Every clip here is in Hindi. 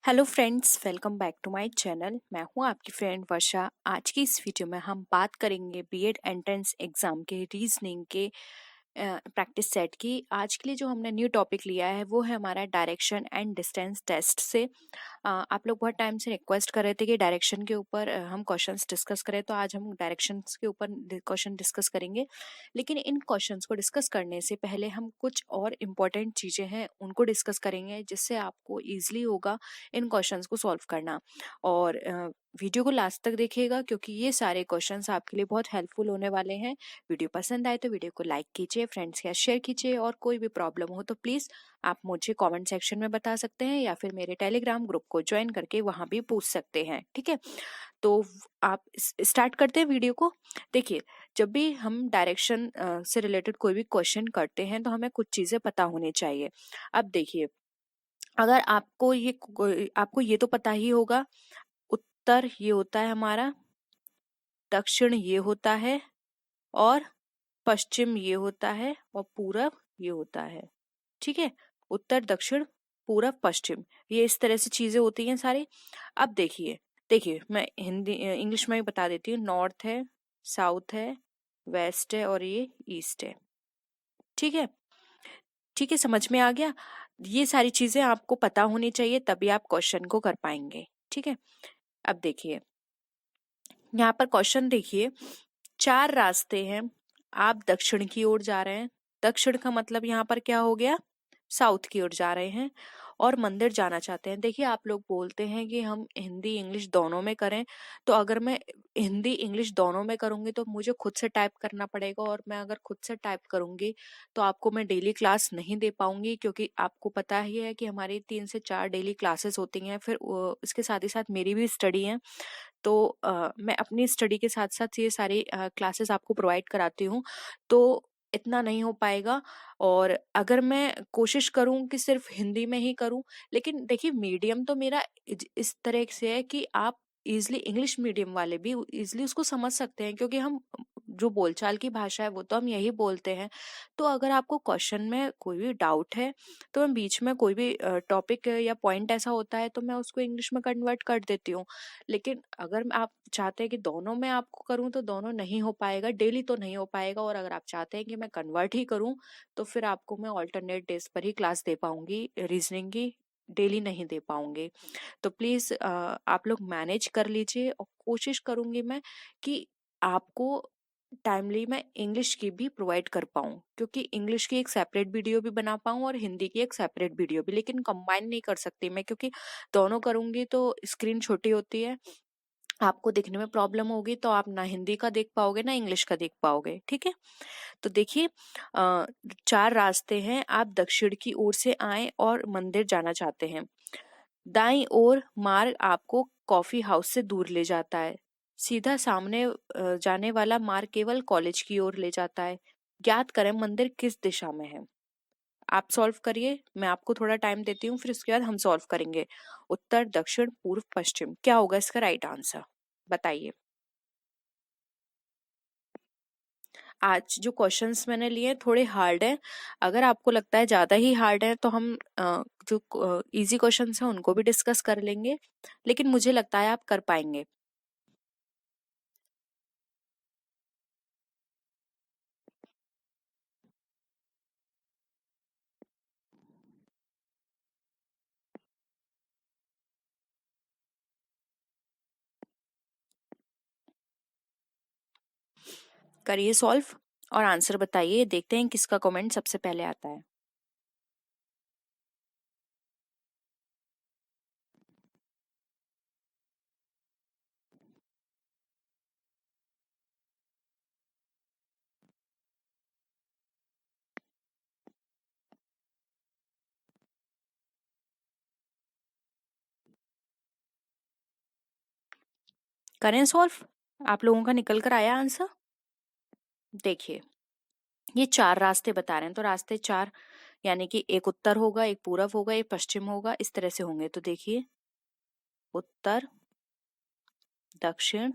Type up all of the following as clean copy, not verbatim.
Hello friends, welcome back to my channel. मैं हूं आपकी फ्रेंड वर्षा। आज की इस वीडियो में हम बात करेंगे बीएड एंट्रेंस एग्जाम के रीजनिंग के प्रैक्टिस सेट की। आज के लिए जो हमने न्यू टॉपिक लिया है वो है हमारा डायरेक्शन एंड डिस्टेंस टेस्ट से। आप लोग बहुत टाइम से रिक्वेस्ट कर रहे थे कि डायरेक्शन के ऊपर हम क्वेश्चंस डिस्कस करें, तो आज हम डायरेक्शंस के ऊपर क्वेश्चन डिस्कस करेंगे। लेकिन इन क्वेश्चंस को डिस्कस करने से पहले हम कुछ और इम्पोर्टेंट चीज़ें हैं उनको डिस्कस करेंगे, जिससे आपको ईजिली होगा इन क्वेश्चंस को सॉल्व करना। और वीडियो को लास्ट तक देखिएगा, क्योंकि ये सारे क्वेश्चंस आपके लिए बहुत हेल्पफुल होने वाले हैं। वीडियो पसंद आए तो वीडियो को लाइक कीजिए, फ्रेंड्स के साथ शेयर कीजिए, और कोई भी प्रॉब्लम हो तो प्लीज़ आप मुझे कमेंट सेक्शन में बता सकते हैं या फिर मेरे टेलीग्राम ग्रुप को ज्वाइन करके वहां भी पूछ सकते हैं। ठीक है, तो आप स्टार्ट करते हैं वीडियो को। देखिए, जब भी हम डायरेक्शन से रिलेटेड कोई भी क्वेश्चन करते हैं तो हमें कुछ चीज़ें पता होनी चाहिए। अब देखिए, अगर आपको ये तो पता ही होगा, उत्तर ये होता है हमारा, दक्षिण ये होता है, और पश्चिम ये होता है, और पूरब ये होता है। ठीक है, उत्तर दक्षिण पूरब पश्चिम, ये इस तरह से चीजें होती हैं सारी। अब देखिए देखिए मैं हिंदी इंग्लिश में भी बता देती हूँ। नॉर्थ है, साउथ है, वेस्ट है, और ये ईस्ट है। ठीक है, ठीक है, समझ में आ गया। ये सारी चीजें आपको पता होनी चाहिए, तभी आप क्वेश्चन को कर पाएंगे। ठीक है, अब देखिए यहाँ पर क्वेश्चन देखिए, 4 रास्ते हैं, आप दक्षिण की ओर जा रहे हैं। दक्षिण का मतलब यहाँ पर क्या हो गया, साउथ की ओर जा रहे हैं, और मंदिर जाना चाहते हैं। देखिए, आप लोग बोलते हैं कि हम हिंदी इंग्लिश दोनों में करें, तो अगर मैं हिंदी इंग्लिश दोनों में करूंगी तो मुझे खुद से टाइप करना पड़ेगा, और मैं अगर खुद से टाइप करूंगी तो आपको मैं डेली क्लास नहीं दे पाऊंगी, क्योंकि आपको पता ही है कि हमारी 3 से 4 डेली क्लासेस होती हैं। फिर इसके साथ ही साथ मेरी भी स्टडी है, तो मैं अपनी स्टडी के साथ साथ ये सारी क्लासेस आपको प्रोवाइड कराती हूँ, तो इतना नहीं हो पाएगा। और अगर मैं कोशिश करूं कि सिर्फ हिंदी में ही करूं, लेकिन देखिए मीडियम तो मेरा इस तरह से है कि आप इजिली इंग्लिश मीडियम वाले भी इजिली उसको समझ सकते हैं, क्योंकि हम जो बोलचाल की भाषा है वो तो हम यही बोलते हैं। तो अगर आपको क्वेश्चन में कोई भी डाउट है, तो मैं बीच में कोई भी टॉपिक या पॉइंट ऐसा होता है तो मैं उसको इंग्लिश में कन्वर्ट कर देती हूँ। लेकिन अगर आप चाहते हैं कि दोनों में आपको करूं, तो दोनों नहीं हो पाएगा, डेली तो नहीं हो पाएगा। और अगर आप चाहते हैं कि मैं कन्वर्ट ही करूं, तो फिर आपको मैं ऑल्टरनेट डेज पर ही क्लास दे पाऊंगी रीजनिंग की, डेली नहीं दे पाऊंगी। तो प्लीज आप लोग मैनेज कर लीजिए, और कोशिश करूंगी मैं कि आपको टाइमली मैं इंग्लिश की भी प्रोवाइड कर पाऊँ, क्योंकि इंग्लिश की एक सेपरेट वीडियो भी बना पाऊँ और हिंदी की एक सेपरेट वीडियो भी। लेकिन कंबाइन नहीं कर सकती मैं, क्योंकि दोनों करूंगी तो स्क्रीन छोटी होती है, आपको देखने में प्रॉब्लम होगी, तो आप ना हिंदी का देख पाओगे ना इंग्लिश का देख पाओगे। ठीक है, तो देखिए 4 रास्ते हैं, आप दक्षिण की ओर से आए और मंदिर जाना चाहते हैं। दाईं ओर मार्ग आपको कॉफी हाउस से दूर ले जाता है। सीधा सामने जाने वाला मार्ग केवल कॉलेज की ओर ले जाता है। ज्ञात करें मंदिर किस दिशा में है। आप सॉल्व करिए, मैं आपको थोड़ा टाइम देती हूँ, फिर उसके बाद हम सॉल्व करेंगे। उत्तर दक्षिण पूर्व पश्चिम, क्या होगा इसका राइट आंसर, बताइए। आज जो क्वेश्चंस मैंने लिए थोड़े हार्ड हैं, अगर आपको लगता है ज्यादा ही हार्ड है तो हम जो इजी क्वेश्चंस हैं उनको भी डिस्कस कर लेंगे, लेकिन मुझे लगता है आप कर पाएंगे। करिए सॉल्व और आंसर बताइए, देखते हैं किसका कमेंट सबसे पहले आता है। करें सॉल्व, आप लोगों का निकल कर आया आंसर। देखिए, ये 4 रास्ते बता रहे हैं, तो रास्ते 4 यानी कि एक उत्तर होगा, एक पूरब होगा, एक पश्चिम होगा, इस तरह से होंगे। तो देखिए, उत्तर दक्षिण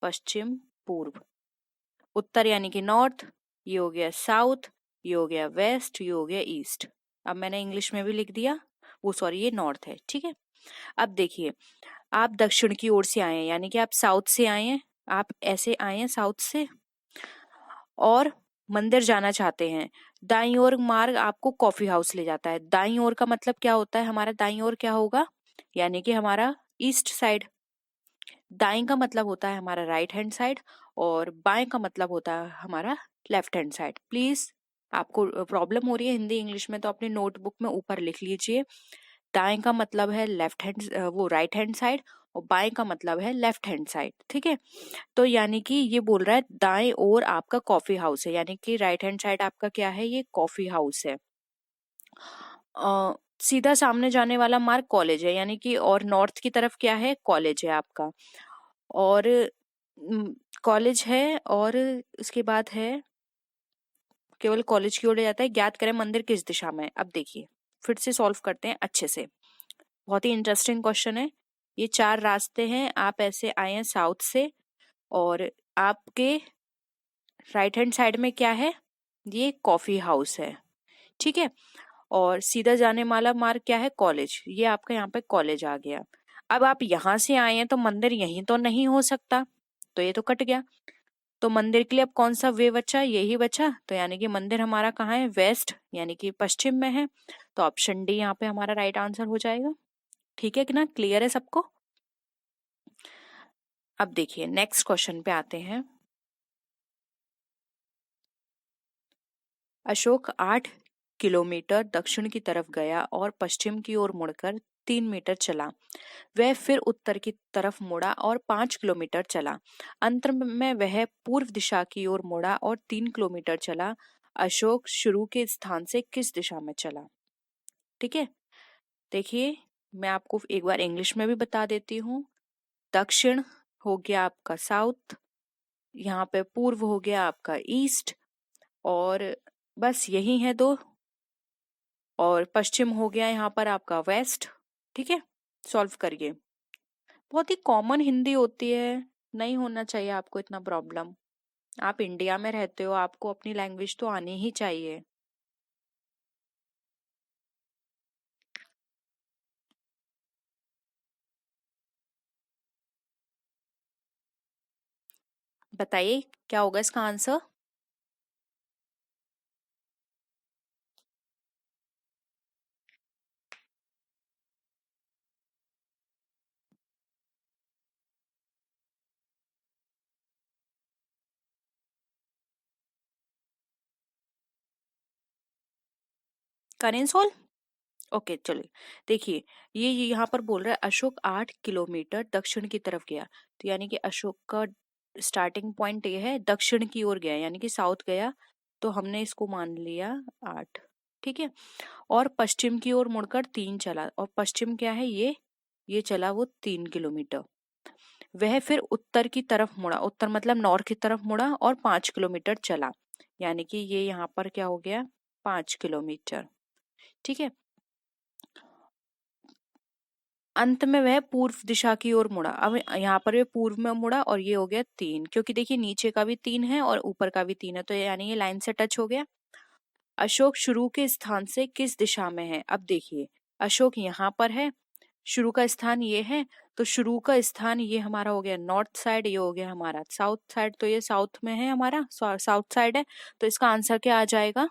पश्चिम पूर्व। उत्तर यानी कि नॉर्थ, ये हो गया साउथ, ये हो गया वेस्ट, ये हो गया ईस्ट। अब मैंने इंग्लिश में भी लिख दिया, वो सॉरी ये नॉर्थ है। ठीक है, अब देखिए, आप दक्षिण की ओर से आए हैं, यानी कि आप साउथ से आए हैं, आप ऐसे आए हैं साउथ से और मंदिर जाना चाहते हैं। दाईं ओर मार्ग आपको कॉफी हाउस ले जाता है। दाईं ओर का मतलब क्या होता है, हमारा दाईं ओर क्या होगा, यानी कि हमारा ईस्ट साइड। दाएं का मतलब होता है हमारा राइट हैंड साइड, और बाएं का मतलब होता है हमारा लेफ्ट हैंड साइड। प्लीज, आपको प्रॉब्लम हो रही है हिंदी इंग्लिश में तो अपने नोटबुक में ऊपर लिख लीजिए। दाएं का मतलब है लेफ्ट हैंड, वो राइट हैंड साइड, और बाएं का मतलब है लेफ्ट हैंड साइड। ठीक है, तो यानी कि ये बोल रहा है दाएं ओर आपका कॉफी हाउस है, यानी कि राइट हैंड साइड आपका क्या है, ये कॉफी हाउस है। सीधा सामने जाने वाला मार्ग कॉलेज है, यानी कि और नॉर्थ की तरफ क्या है, कॉलेज है आपका। और कॉलेज है, और उसके बाद है केवल कॉलेज की ओर ले जाता है। ज्ञात करें मंदिर किस दिशा में है। अब देखिए, फिर से सॉल्व करते हैं अच्छे से। बहुत ही इंटरेस्टिंग क्वेश्चन है। ये 4 रास्ते हैं, आप ऐसे आए हैं साउथ से, और आपके राइट हैंड साइड में क्या है, ये कॉफी हाउस है। ठीक है, और सीधा जाने वाला मार्ग क्या है, कॉलेज। ये आपका यहाँ पे कॉलेज आ गया। अब आप यहाँ से आए हैं तो मंदिर यहीं तो नहीं हो सकता, तो ये तो कट गया। तो मंदिर के लिए अब कौन सा वे बचा, यही बचा। तो यानी कि मंदिर हमारा कहाँ है, वेस्ट, यानी कि पश्चिम में है। तो ऑप्शन डी यहाँ पे हमारा राइट आंसर हो जाएगा। ठीक है कि ना, क्लियर है सबको। अब देखिए नेक्स्ट क्वेश्चन पे आते हैं। अशोक 8 किलोमीटर दक्षिण की तरफ गया और पश्चिम की ओर मुड़कर 3 मीटर चला। वह फिर उत्तर की तरफ मुड़ा और 5 किलोमीटर चला। अंत में वह पूर्व दिशा की ओर मुड़ा और 3 किलोमीटर चला। अशोक शुरू के स्थान से किस दिशा में चला। ठीक है, देखिए मैं आपको एक बार इंग्लिश में भी बता देती हूँ। दक्षिण हो गया आपका साउथ, यहाँ पे पूर्व हो गया आपका ईस्ट, और बस यही है दो, और पश्चिम हो गया यहाँ पर आपका वेस्ट। ठीक है, सॉल्व करिए। बहुत ही कॉमन हिंदी होती है, नहीं होना चाहिए आपको इतना प्रॉब्लम। आप इंडिया में रहते हो, आपको अपनी लैंग्वेज तो आनी ही चाहिए। बताइए क्या होगा इसका आंसर। करें सॉल्व। ओके चलिए, देखिए ये यहाँ पर बोल रहा है अशोक 8 किलोमीटर दक्षिण की तरफ गया। तो यानी कि अशोक का स्टार्टिंग पॉइंट ये है, दक्षिण की ओर गया यानी कि साउथ गया, तो हमने इसको मान लिया 8। ठीक है, और पश्चिम की ओर मुड़कर 3 चला, और पश्चिम क्या है, ये चला वो 3 किलोमीटर। वह फिर उत्तर की तरफ मुड़ा, उत्तर मतलब नॉर्थ की तरफ मुड़ा और 5 किलोमीटर चला, यानी कि ये यहाँ पर क्या हो गया, 5 किलोमीटर। ठीक है, अंत में वह पूर्व दिशा की ओर मुड़ा। अब यहाँ पर ये पूर्व में मुड़ा और ये हो गया 3, क्योंकि देखिए नीचे का भी 3 है और ऊपर का भी 3 है, तो यानी ये लाइन से टच हो गया। अशोक शुरू के स्थान से किस दिशा में है। अब देखिए अशोक यहाँ पर है, शुरू का स्थान ये है, तो शुरू का स्थान ये हमारा हो गया नॉर्थ साइड, ये हो गया हमारा साउथ साइड, तो ये साउथ में है, हमारा साउथ साइड है। तो इसका आंसर क्या आ जाएगा,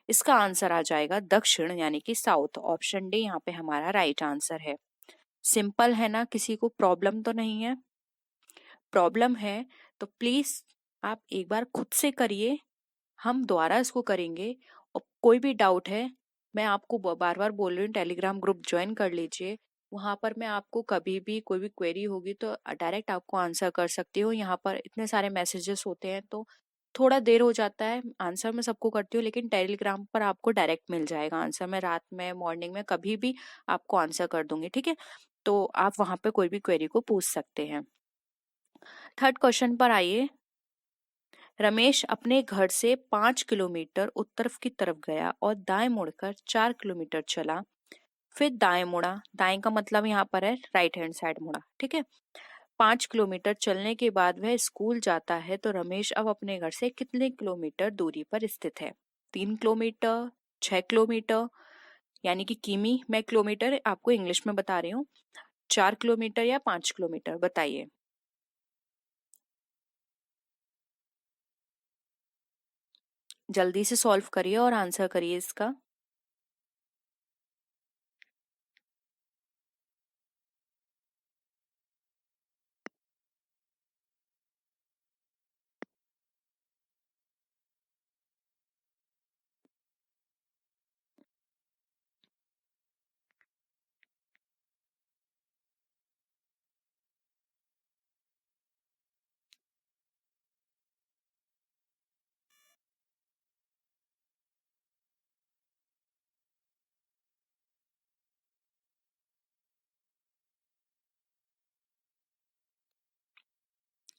इसका आंसर आ जाएगा दक्षिण, यानी कि साउथ। ऑप्शन डी यहाँ पे हमारा राइट आंसर है। सिंपल है ना, किसी को प्रॉब्लम तो नहीं है। प्रॉब्लम है तो प्लीज आप एक बार खुद से करिए, हम दोबारा इसको करेंगे। और कोई भी डाउट है, मैं आपको बार बार बोल रही हूँ, टेलीग्राम ग्रुप ज्वाइन कर लीजिए। वहां पर मैं आपको कभी भी कोई भी क्वेरी होगी तो डायरेक्ट आपको आंसर कर सकती हूँ। यहाँ पर इतने सारे मैसेजेस होते हैं तो थोड़ा देर हो जाता है, आंसर मैं सबको करती हूँ, लेकिन टेलीग्राम पर आपको डायरेक्ट मिल जाएगा आंसर। मैं रात में मॉर्निंग में कभी भी आपको आंसर कर दूंगी। ठीक है, तो आप वहां पे कोई भी क्वेरी को पूछ सकते हैं। थर्ड क्वेश्चन पर आइए। रमेश अपने घर से 5 किलोमीटर उत्तर की तरफ गया और दाएं मुड़कर 4 किलोमीटर चला, फिर दाएं मुड़ा। दाएं का मतलब यहाँ पर है राइट हैंड साइड मुड़ा। ठीक है, 5 किलोमीटर चलने के बाद वह स्कूल जाता है। तो रमेश अब अपने घर से कितने किलोमीटर दूरी पर स्थित है, 3 किलोमीटर, 6 किलोमीटर यानी कि किमी, मैं किलोमीटर आपको इंग्लिश में बता रही हूँ। 4 किलोमीटर या 5 किलोमीटर, बताइए। जल्दी से सॉल्व करिए और आंसर करिए इसका।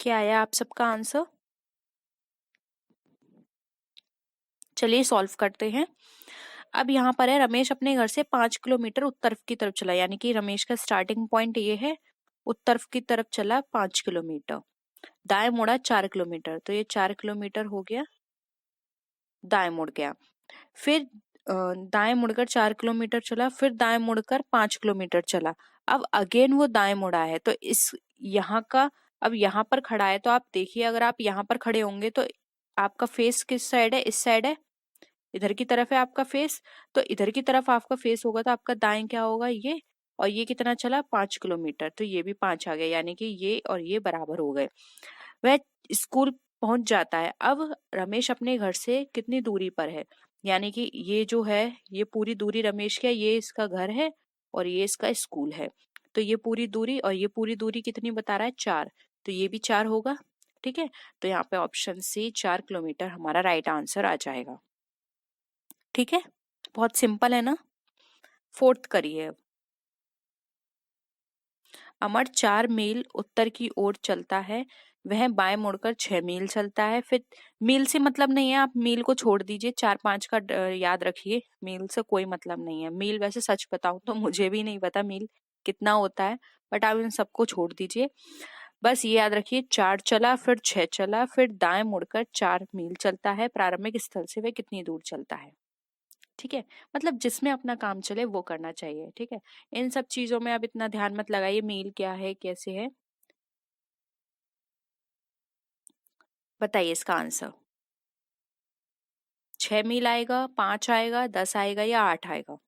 क्या आया आप सबका आंसर? चलिए सॉल्व करते हैं। अब यहाँ पर है, रमेश अपने घर से 5 किलोमीटर उत्तर की तरफ चला, यानी कि रमेश का स्टार्टिंग पॉइंट ये है, उत्तर की तरफ चला 5 किलोमीटर। दाएं मुड़ा 4 किलोमीटर, तो ये 4 किलोमीटर हो गया, दाएं मुड़ गया। फिर दाएं मुड़कर 4 किलोमीटर चला, फिर दाएं मुड़कर 5 किलोमीटर चला। अब अगेन वो दाएं मुड़ा है, तो इस यहाँ का, अब यहाँ पर खड़ा है, तो आप देखिए अगर आप यहाँ पर खड़े होंगे तो आपका फेस किस साइड है? इस साइड है, इधर की तरफ है आपका फेस। तो इधर की तरफ आपका फेस होगा तो आपका दाएं क्या होगा? ये। और ये कितना चला? 5 किलोमीटर, तो ये भी 5 आ गया, यानी कि ये और ये बराबर हो गए। वह स्कूल पहुंच जाता है। अब रमेश अपने घर से कितनी दूरी पर है? यानी कि ये जो है, ये पूरी दूरी रमेश की है, ये इसका घर है और ये इसका स्कूल है। तो ये पूरी दूरी और ये पूरी दूरी कितनी बता रहा है? 4। तो ये भी 4 होगा। ठीक है, तो यहाँ पे ऑप्शन सी 4 किलोमीटर हमारा राइट आंसर आ जाएगा। ठीक है, बहुत सिंपल है ना। फोर्थ करिए अब। अमर 4 मील उत्तर की ओर चलता है, वह बाएं मुड़कर 6 मील चलता है। फिर मील से मतलब नहीं है, आप मील को छोड़ दीजिए, 4-5 का याद रखिए, मील से कोई मतलब नहीं है। मील वैसे सच बताऊं तो मुझे भी नहीं पता मील कितना होता है, बट आप इन सबको छोड़ दीजिए। बस ये याद रखिए, 4 चला, फिर 6 चला, फिर दाएं मुड़कर 4 मील चलता है। प्रारंभिक स्थल से वह कितनी दूर चलता है? ठीक है, मतलब जिसमें अपना काम चले वो करना चाहिए। ठीक है, इन सब चीजों में अब इतना ध्यान मत लगाइए, मील क्या है कैसे है। बताइए इसका आंसर। 6 मील आएगा, 5 आएगा, 10 आएगा या 8 आएगा?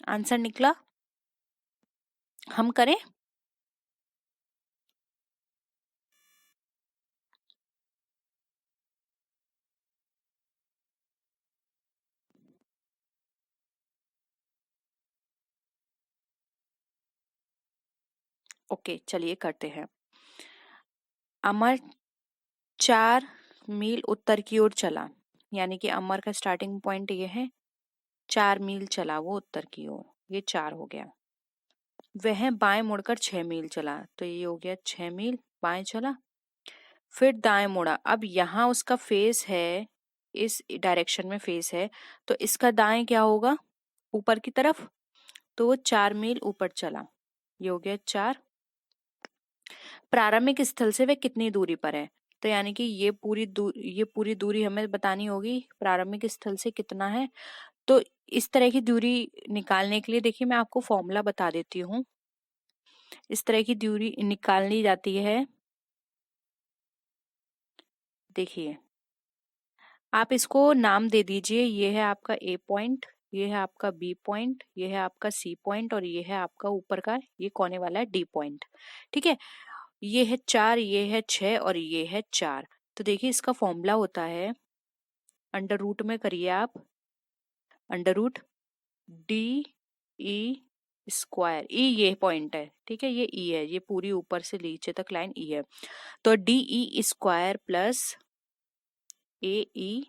आंसर निकला? हम करें? ओके, चलिए करते हैं। अमर 4 मील उत्तर की ओर चला, यानी कि अमर का स्टार्टिंग पॉइंट ये है, 4 मील चला वो उत्तर की ओर, ये 4 हो गया। वह बाएं मुड़कर 6 मील चला, तो ये हो गया 6 मील बाएं चला। फिर दाएं मुड़ा, अब यहाँ उसका फेस है, इस डायरेक्शन में फेस है, तो इसका दाएं क्या होगा? ऊपर की तरफ, तो वो 4 मील ऊपर चला, ये हो गया 4। प्रारंभिक स्थल से वह कितनी दूरी पर है? तो यानी कि ये पूरी दूरी हमें बतानी होगी, प्रारंभिक स्थल से कितना है। तो इस तरह की दूरी निकालने के लिए देखिए मैं आपको फॉर्मूला बता देती हूँ। इस तरह की दूरी निकालनी जाती है, देखिए आप इसको नाम दे दीजिए, ये है आपका ए पॉइंट, ये है आपका बी पॉइंट, ये है आपका सी पॉइंट और ये है आपका ऊपर का ये कोने वाला डी पॉइंट। ठीक है, ये है 4, ये है 6 और ये है 4। तो देखिए इसका फॉर्मूला होता है, अंडर रूट में करिए आप, under root D E square, E ये पॉइंट है, ठीक है, ये ई है, ये पूरी ऊपर से नीचे तक लाइन ई है, तो डी ई स्क्वायर प्लस ए ई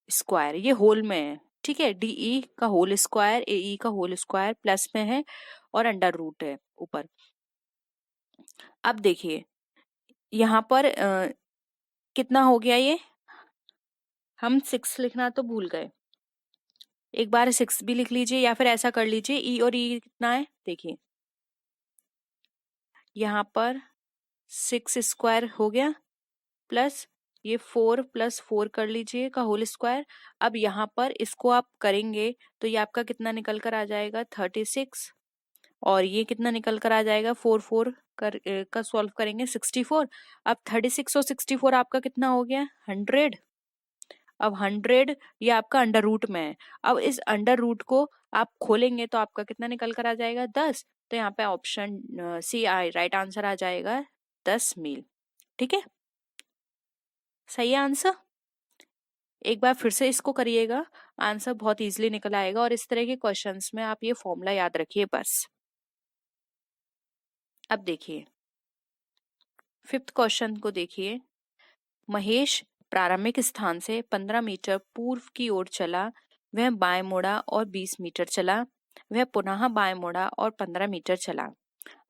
स्क्वायर, ये होल में है। ठीक है, डीई का होल स्क्वायर, एई का होल स्क्वायर प्लस में है और अंडर रूट है ऊपर। अब देखिए यहाँ पर कितना हो गया ये? हम 6 लिखना तो भूल गए, एक बार 6 भी लिख लीजिए, या फिर ऐसा कर लीजिए ई और ई कितना है देखिए, यहाँ पर 6 स्क्वायर हो गया प्लस ये 4 + 4 कर लीजिए का होल स्क्वायर। अब यहाँ पर इसको आप करेंगे तो ये आपका कितना निकल कर आ जाएगा 36, और ये कितना निकल कर आ जाएगा 4 4 का सॉल्व करेंगे 64। अब 36 और 64 आपका कितना हो गया 100। अब 100 ये आपका अंडर रूट में है, अब इस अंडर रूट को आप खोलेंगे तो आपका कितना निकल कर आ जाएगा 10। तो यहाँ पे ऑप्शन सी आई राइट आंसर आ जाएगा 10 मील। ठीक है, सही है आंसर। एक बार फिर से इसको करिएगा, आंसर बहुत इजीली निकल आएगा। और इस तरह के क्वेश्चंस में आप ये फॉर्मूला याद रखिए बस। अब देखिए 5th क्वेश्चन को देखिए। महेश प्रारंभिक स्थान से 15 मीटर पूर्व की ओर चला, वह बाएं मुड़ा और 20 मीटर चला, वह पुनः बाएं मुड़ा और 15 मीटर चला,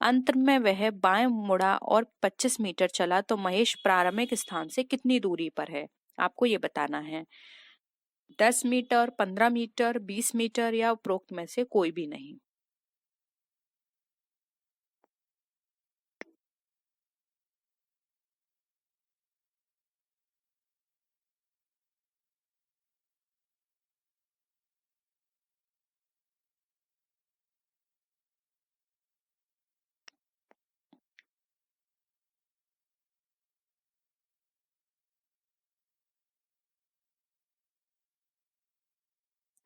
अंत में वह बाएं मुड़ा और 25 मीटर चला, तो महेश प्रारंभिक स्थान से कितनी दूरी पर है, आपको ये बताना है। 10 मीटर, 15 मीटर, 20 मीटर या उपरोक्त में से कोई भी नहीं।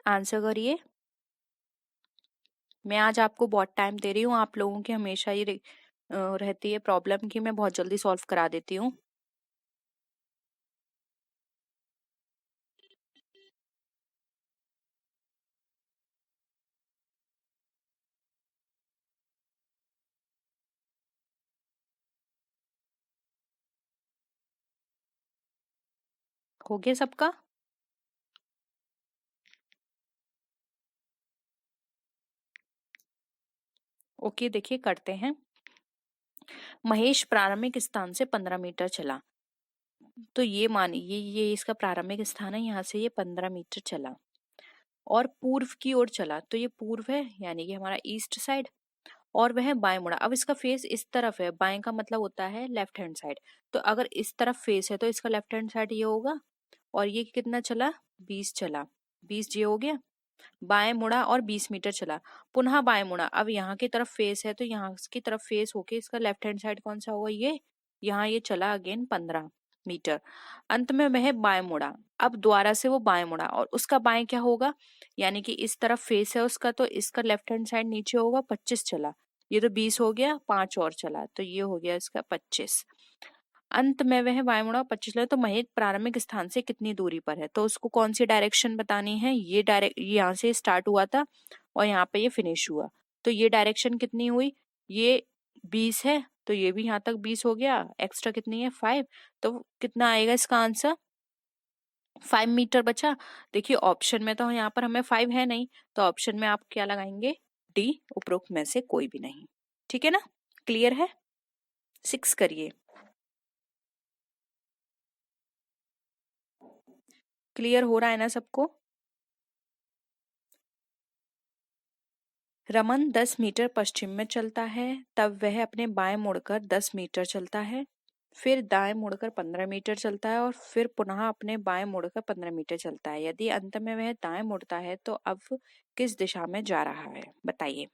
आंसर करिए। मैं आज आपको बहुत टाइम दे रही हूँ, आप लोगों की हमेशा ही रहती है प्रॉब्लम कि मैं बहुत जल्दी सॉल्व करा देती हूँ। हो गया सबका? ओके, देखिए करते हैं। महेश प्रारंभिक स्थान से 15 मीटर चला, तो ये मानिए ये इसका प्रारंभिक स्थान है, यहाँ से ये 15 मीटर चला और पूर्व की ओर चला, तो ये पूर्व है यानी कि हमारा ईस्ट साइड, और वह बाएं मुड़ा। अब इसका फेस इस तरफ है, बाएं का मतलब होता है लेफ्ट हैंड साइड, तो अगर इस तरफ फेस है तो इसका लेफ्ट हैंड साइड ये होगा। और ये कितना चला 20 चला, 20 ये हो गया। बाएं मुड़ा और 20 मीटर चला, पुनः बाएं मुड़ा। अब यहाँ की तरफ फेस है तो यहाँ की तरफ फेस होके इसका लेफ्ट हैंड साइड कौन सा होगा ये, यहाँ ये चला अगेन 15 मीटर, अंत में वह बाएं मुड़ा। अब दोबारा से वो बाएं मुड़ा और उसका बाएं क्या होगा, यानी कि इस तरफ फेस है उसका, तो इसका लेफ्ट हैंड साइड नीचे होगा 25 चला, ये तो 20 हो गया, 5 और चला तो ये हो गया इसका 25। अंत में वह बाएं मुड़ा 25 चला, तो महेश प्रारंभिक स्थान से कितनी दूरी पर है, तो उसको कौन सी डायरेक्शन बतानी है, ये डायरेक्ट यहाँ से स्टार्ट हुआ था और यहाँ पे ये फिनिश हुआ, तो ये डायरेक्शन कितनी हुई, ये 20 है तो ये भी यहाँ तक 20 हो गया, एक्स्ट्रा कितनी है 5, तो कितना आएगा इसका आंसर 5 मीटर बचा। देखिए ऑप्शन में तो यहाँ पर हमें 5 है नहीं, तो ऑप्शन में आप क्या लगाएंगे डी, उपरोक्त में से कोई भी नहीं। ठीक है ना, क्लियर है। 6 करिए। क्लियर हो रहा है ना सबको। रमन 10 मीटर पश्चिम में चलता है, तब वह अपने बाएं मुड़कर 10 मीटर चलता है, फिर दाएं मुड़कर 15 मीटर चलता है और फिर पुनः अपने बाएं मुड़कर 15 मीटर चलता है। यदि अंत में वह दाएं मुड़ता है तो अब किस दिशा में जा रहा है, बताइए।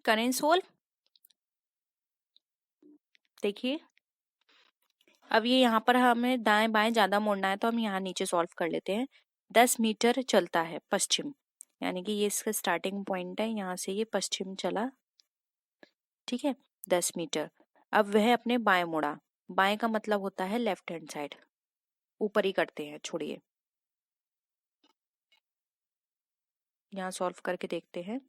करें सोल्व। देखिए अब ये यहाँ पर हमें दाएं बाएं ज्यादा मोड़ना है तो हम यहाँ नीचे सॉल्व कर लेते हैं। 10 मीटर चलता है पश्चिम, यानी कि ये इसका स्टार्टिंग पॉइंट है, यहाँ से ये पश्चिम चला, ठीक है 10 मीटर। अब वह अपने बाएं मुड़ा, बाएं का मतलब होता है लेफ्ट हैंड साइड, ऊपर ही करते हैं, छोड़िए, यहाँ सॉल्व करके देखते हैं।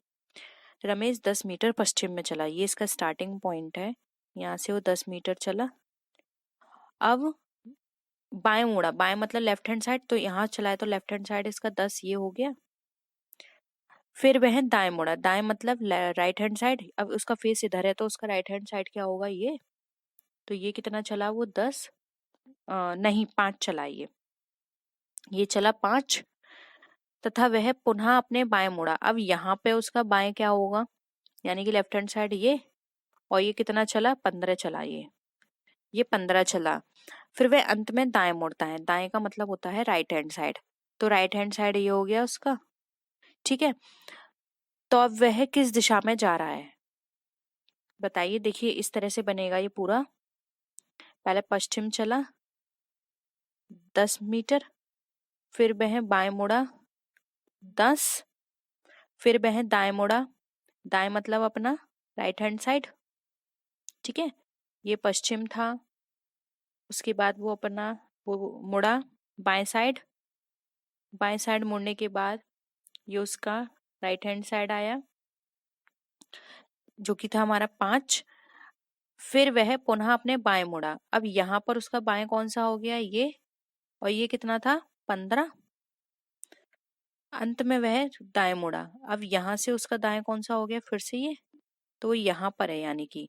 रमेश 10 मीटर पश्चिम में चला, ये इसका स्टार्टिंग पॉइंट है, यहाँ से वो 10 मीटर चला। अब बाएं मुड़ा, बाएं मतलब लेफ्ट हैंड साइड, तो यहाँ चला है तो लेफ्ट हैंड साइड इसका 10 ये हो गया। फिर वह दाएं मुड़ा, दाएं मतलब राइट हैंड साइड, अब उसका फेस इधर है तो उसका राइट हैंड साइड क्या होगा, ये, तो ये कितना चला वो 10, नहीं 5 चला, ये चला 5, तथा वह पुनः अपने बाएं मुड़ा। अब यहाँ पे उसका बाएं क्या होगा, यानी कि लेफ्ट हैंड साइड ये, और ये कितना चला, 15 चला, ये 15 चला। फिर वह अंत में दाएं मुड़ता है, दाएं का मतलब होता है राइट हैंड साइड, तो राइट हैंड साइड ये हो गया उसका, ठीक है। तो अब वह किस दिशा में जा रहा है बताइए। देखिए इस तरह से बनेगा ये पूरा, पहले पश्चिम चला 10 मीटर, फिर वह बाएं मुड़ा 10, फिर वह दाएं मुड़ा, दाएं मतलब अपना राइट हैंड साइड, ठीक है, ये पश्चिम था। उसके बाद वो अपना वो मुड़ा बाएं साइड, बाएं साइड मुड़ने के बाद ये उसका राइट हैंड साइड आया, जो कि था हमारा 5। फिर वह पुनः अपने बाएं मुड़ा, अब यहाँ पर उसका बाएं कौन सा हो गया, ये, और ये कितना था 15। अंत में वह दाएं मुड़ा, अब यहाँ से उसका दाएं कौन सा हो गया, फिर से ये, तो यहाँ पर है यानी कि,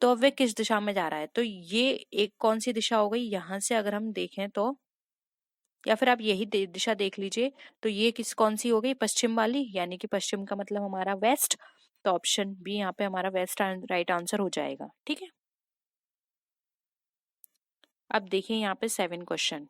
तो अब वह किस दिशा में जा रहा है, तो ये एक कौन सी दिशा हो गई, यहाँ से अगर हम देखें तो, या फिर आप यही दिशा देख लीजिए, तो ये किस कौन सी हो गई, पश्चिम वाली, यानी कि पश्चिम का मतलब हमारा वेस्ट, तो ऑप्शन बी यहाँ पे हमारा वेस्ट राइट आंसर हो जाएगा, ठीक है। अब देखिए यहाँ पे 7 क्वेश्चन।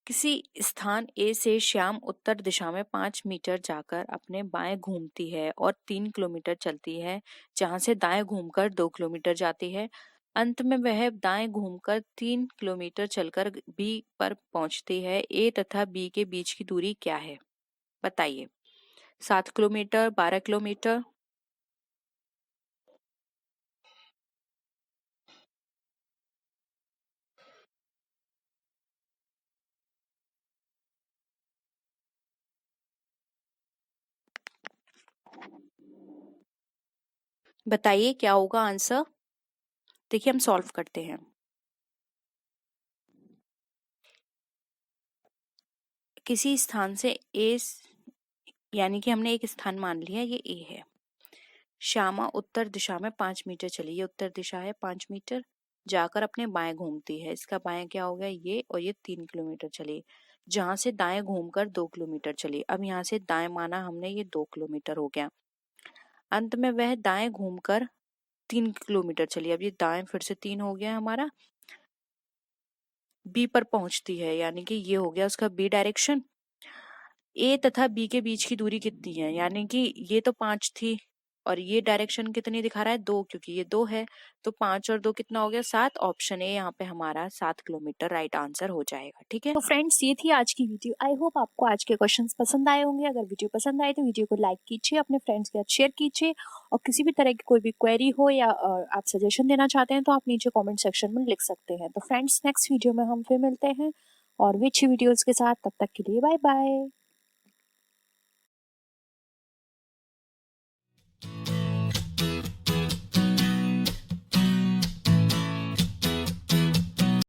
किसी स्थान ए से श्याम उत्तर दिशा में 5 मीटर जाकर अपने बाएं घूमती है और 3 किलोमीटर चलती है, जहां से दाएं घूमकर 2 किलोमीटर जाती है। अंत में वह दाएं घूमकर 3 किलोमीटर चलकर बी पर पहुंचती है। ए तथा बी के बीच की दूरी क्या है बताइए। 7 किलोमीटर, 12 किलोमीटर, बताइए क्या होगा आंसर। देखिए हम सॉल्व करते हैं। किसी स्थान से ए, यानी कि हमने एक स्थान मान लिया ये ए है। श्यामा उत्तर दिशा में 5 मीटर चली, ये उत्तर दिशा है, 5 मीटर जाकर अपने बाएं घूमती है, इसका बाएं क्या हो गया ये, और ये 3 किलोमीटर चली, जहां से दाएं घूमकर 2 किलोमीटर चली। अब यहाँ से दाएं माना हमने, ये 2 किलोमीटर हो गया। अंत में वह दाएं घूमकर 3 किलोमीटर चली, अब ये दाएं फिर से 3 हो गया हमारा, बी पर पहुंचती है, यानी कि ये हो गया उसका बी डायरेक्शन। ए तथा बी के बीच की दूरी कितनी है, यानी कि ये तो 5 थी और ये डायरेक्शन कितनी दिखा रहा है 2, क्योंकि ये 2 है, तो 5 और 2 कितना हो गया 7। ऑप्शन ए यहाँ पे हमारा 7 किलोमीटर राइट आंसर हो जाएगा, ठीक है। तो फ्रेंड्स ये थी आज की वीडियो। आई होप आपको आज के क्वेश्चंस पसंद आए होंगे। अगर वीडियो पसंद आए तो वीडियो को लाइक कीजिए, अपने फ्रेंड्स के साथ शेयर कीजिए, और किसी भी तरह की कोई भी क्वेरी हो या आप सजेशन देना चाहते हैं तो आप नीचे कॉमेंट सेक्शन में लिख सकते हैं। तो फ्रेंड्स नेक्स्ट वीडियो में हम फिर मिलते हैं और भी अच्छी वीडियोज के साथ, तब तक के लिए बाय बाय।